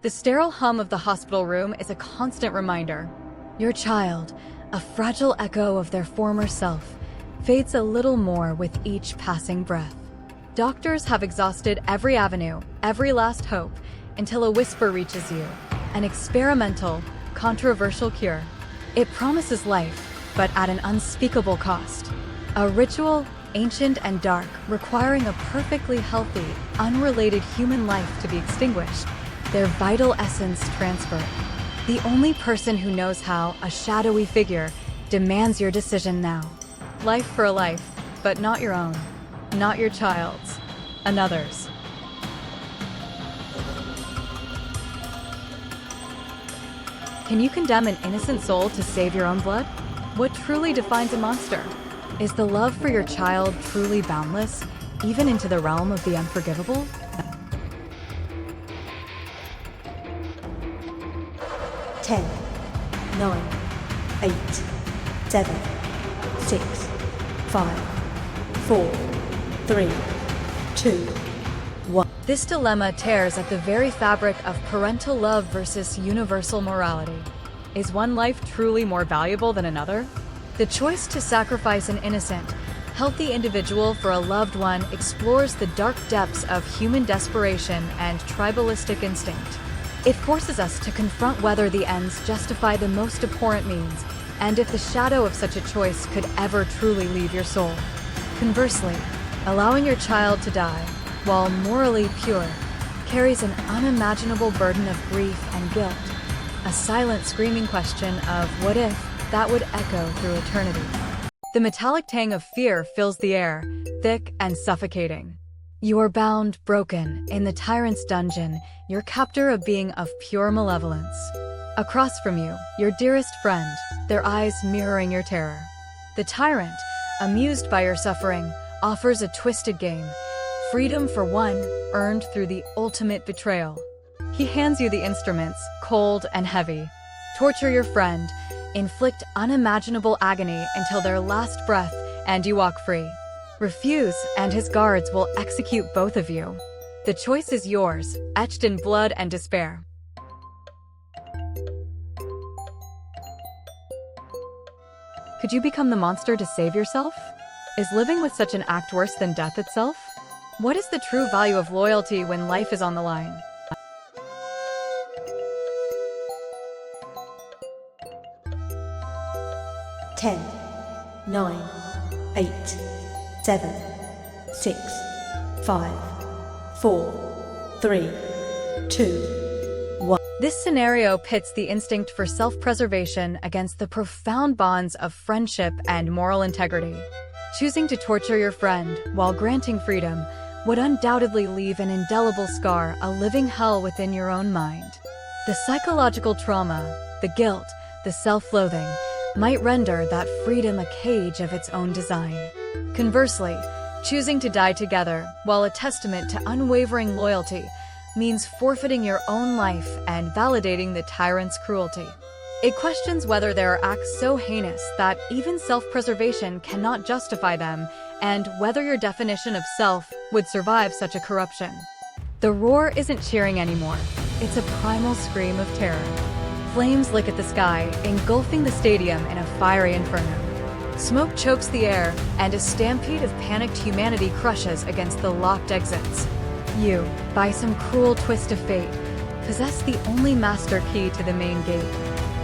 The sterile hum of the hospital room is a constant reminder. Your child, a fragile echo of their former self, fades a little more with each passing breath. Doctors have exhausted every avenue, every last hope, until a whisper reaches you, an experimental, controversial cure. It promises life, but at an unspeakable cost. A ritual, ancient and dark, requiring a perfectly healthy, unrelated human life to be extinguished, their vital essence transferred. The only person who knows how, a shadowy figure, demands your decision now. Life for a life, but not your own, not your child's, another's. Can you condemn an innocent soul to save your own blood? What truly defines a monster? Is the love for your child truly boundless, even into the realm of the unforgivable? 10, 9, 8, 7, 6, 5, 4, 3, 2, 1. This dilemma tears at the very fabric of parental love versus universal morality. Is one life truly more valuable than another? The choice to sacrifice an innocent, healthy individual for a loved one explores the dark depths of human desperation and tribalistic instinct. It forces us to confront whether the ends justify the most abhorrent means, and if the shadow of such a choice could ever truly leave your soul. Conversely, allowing your child to die, while morally pure, carries an unimaginable burden of grief and guilt, a silent screaming question of what if that would echo through eternity. The metallic tang of fear fills the air, thick and suffocating. You are bound, broken, in the tyrant's dungeon, your captor a being of pure malevolence. Across from you, your dearest friend, their eyes mirroring your terror. The tyrant, amused by your suffering, offers a twisted game, freedom for one, earned through the ultimate betrayal. He hands you the instruments, cold and heavy. Torture your friend, inflict unimaginable agony until their last breath, and you walk free. Refuse, and his guards will execute both of you. The choice is yours, etched in blood and despair. Could you become the monster to save yourself? Is living with such an act worse than death itself? What is the true value of loyalty when life is on the line? Ten, 9, 8, 7, 6, 5, 4, 3, 2, 1. This scenario pits the instinct for self-preservation against the profound bonds of friendship and moral integrity. Choosing to torture your friend while granting freedom would undoubtedly leave an indelible scar, a living hell within your own mind. The psychological trauma, the guilt, the self-loathing might render that freedom a cage of its own design. Conversely, choosing to die together, while a testament to unwavering loyalty, means forfeiting your own life and validating the tyrant's cruelty. It questions whether there are acts so heinous that even self-preservation cannot justify them, and whether your definition of self would survive such a corruption. The roar isn't cheering anymore. It's a primal scream of terror. Flames lick at the sky, engulfing the stadium in a fiery inferno. Smoke chokes the air, and a stampede of panicked humanity crushes against the locked exits. You, by some cruel twist of fate, possess the only master key to the main gate,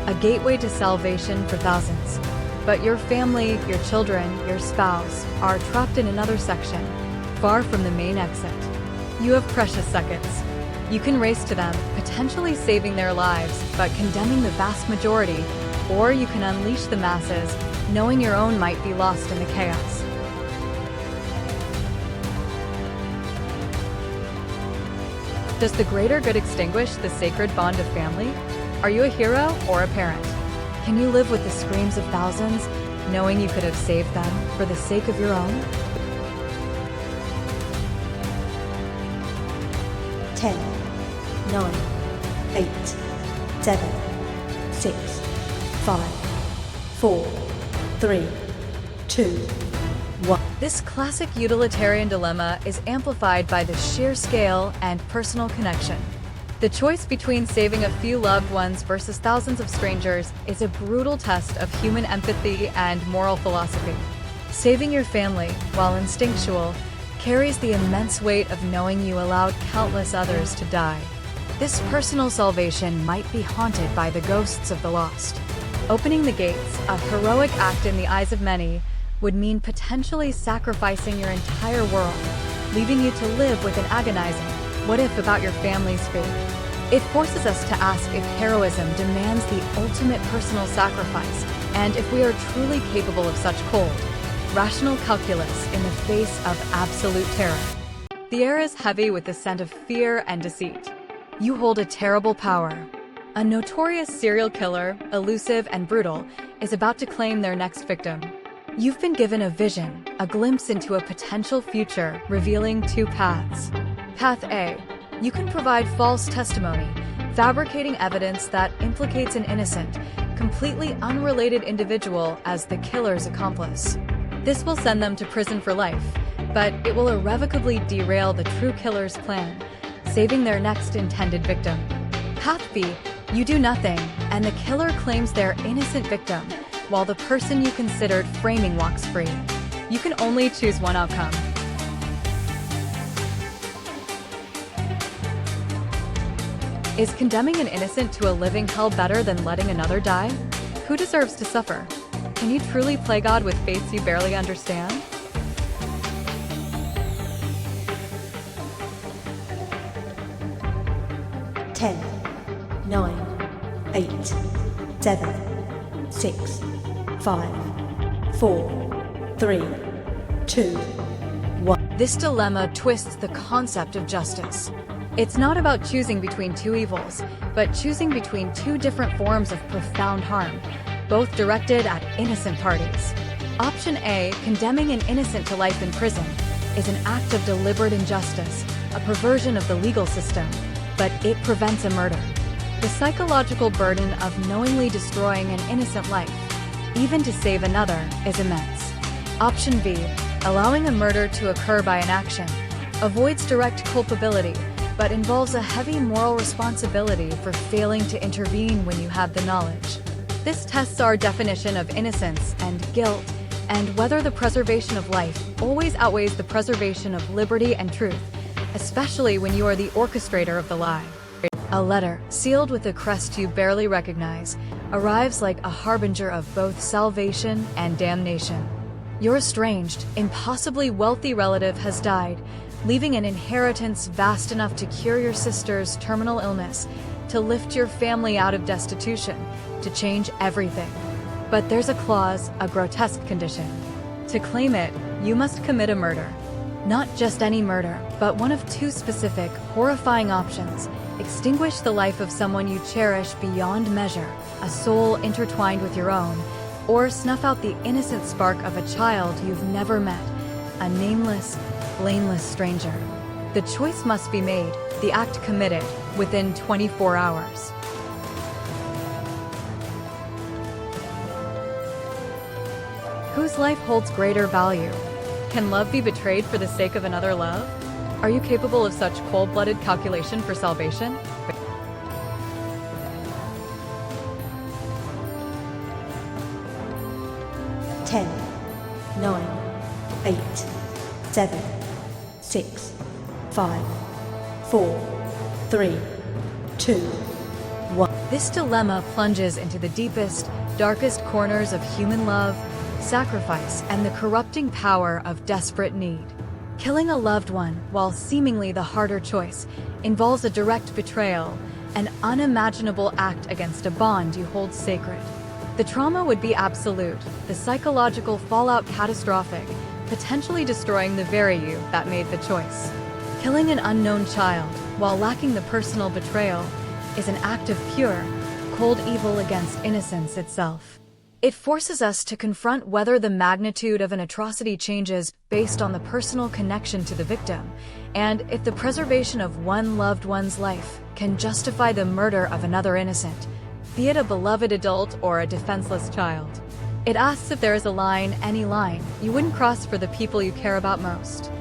a gateway to salvation for thousands. But your family, your children, your spouse are trapped in another section, far from the main exit. You have precious seconds. You can race to them, potentially saving their lives, but condemning the vast majority, or you can unleash the masses, knowing your own might be lost in the chaos. Does the greater good extinguish the sacred bond of family? Are you a hero or a parent? Can you live with the screams of thousands, knowing you could have saved them for the sake of your own? 10, 9, 8, 7, 6, 5, 4, 3, 2, 1. This classic utilitarian dilemma is amplified by the sheer scale and personal connection. The choice between saving a few loved ones versus thousands of strangers is a brutal test of human empathy and moral philosophy. Saving your family, while instinctual, carries the immense weight of knowing you allowed countless others to die. This personal salvation might be haunted by the ghosts of the lost. Opening the gates, a heroic act in the eyes of many, would mean potentially sacrificing your entire world, leaving you to live with an agonizing what if about your family's fate. It forces us to ask if heroism demands the ultimate personal sacrifice, and if we are truly capable of such cold, rational calculus in the face of absolute terror. The air is heavy with the scent of fear and deceit. You hold a terrible power. A notorious serial killer, elusive and brutal, is about to claim their next victim. You've been given a vision, a glimpse into a potential future, revealing two paths. Path A. You can provide false testimony, fabricating evidence that implicates an innocent, completely unrelated individual as the killer's accomplice. This will send them to prison for life, but it will irrevocably derail the true killer's plan, saving their next intended victim. Path B. You do nothing, and the killer claims their innocent victim, while the person you considered framing walks free. You can only choose one outcome. Is condemning an innocent to a living hell better than letting another die? Who deserves to suffer? Can you truly play God with fates you barely understand? Ten, 9, 8, 7, 6, 5, 4, 3, 2, 1. This dilemma twists the concept of justice. It's not about choosing between two evils, but choosing between two different forms of profound harm, both directed at innocent parties. Option A, condemning an innocent to life in prison, is an act of deliberate injustice, a perversion of the legal system, but it prevents a murder. The psychological burden of knowingly destroying an innocent life, even to save another, is immense. Option B, allowing a murder to occur by inaction, avoids direct culpability, but involves a heavy moral responsibility for failing to intervene when you have the knowledge. This tests our definition of innocence and guilt, and whether the preservation of life always outweighs the preservation of liberty and truth, especially when you are the orchestrator of the lie. A letter, sealed with a crest you barely recognize, arrives like a harbinger of both salvation and damnation. Your estranged, impossibly wealthy relative has died, leaving an inheritance vast enough to cure your sister's terminal illness, to lift your family out of destitution, to change everything. But there's a clause, a grotesque condition. To claim it, you must commit a murder. Not just any murder, but one of two specific, horrifying options. Extinguish the life of someone you cherish beyond measure, a soul intertwined with your own, or snuff out the innocent spark of a child you've never met, a nameless, blameless stranger. The choice must be made, the act committed, within 24 hours. Whose life holds greater value? Can love be betrayed for the sake of another love? Are you capable of such cold-blooded calculation for salvation? Ten, 9, 8, 7, 6, 5, 4, 3, 2, 1. This dilemma plunges into the deepest, darkest corners of human love, sacrifice, and the corrupting power of desperate need. Killing a loved one, while seemingly the harder choice, involves a direct betrayal, an unimaginable act against a bond you hold sacred. The trauma would be absolute, the psychological fallout catastrophic, potentially destroying the very you that made the choice. Killing an unknown child, while lacking the personal betrayal, is an act of pure, cold evil against innocence itself. It forces us to confront whether the magnitude of an atrocity changes based on the personal connection to the victim, and if the preservation of one loved one's life can justify the murder of another innocent, be it a beloved adult or a defenseless child. It asks if there is a line, any line, you wouldn't cross for the people you care about most.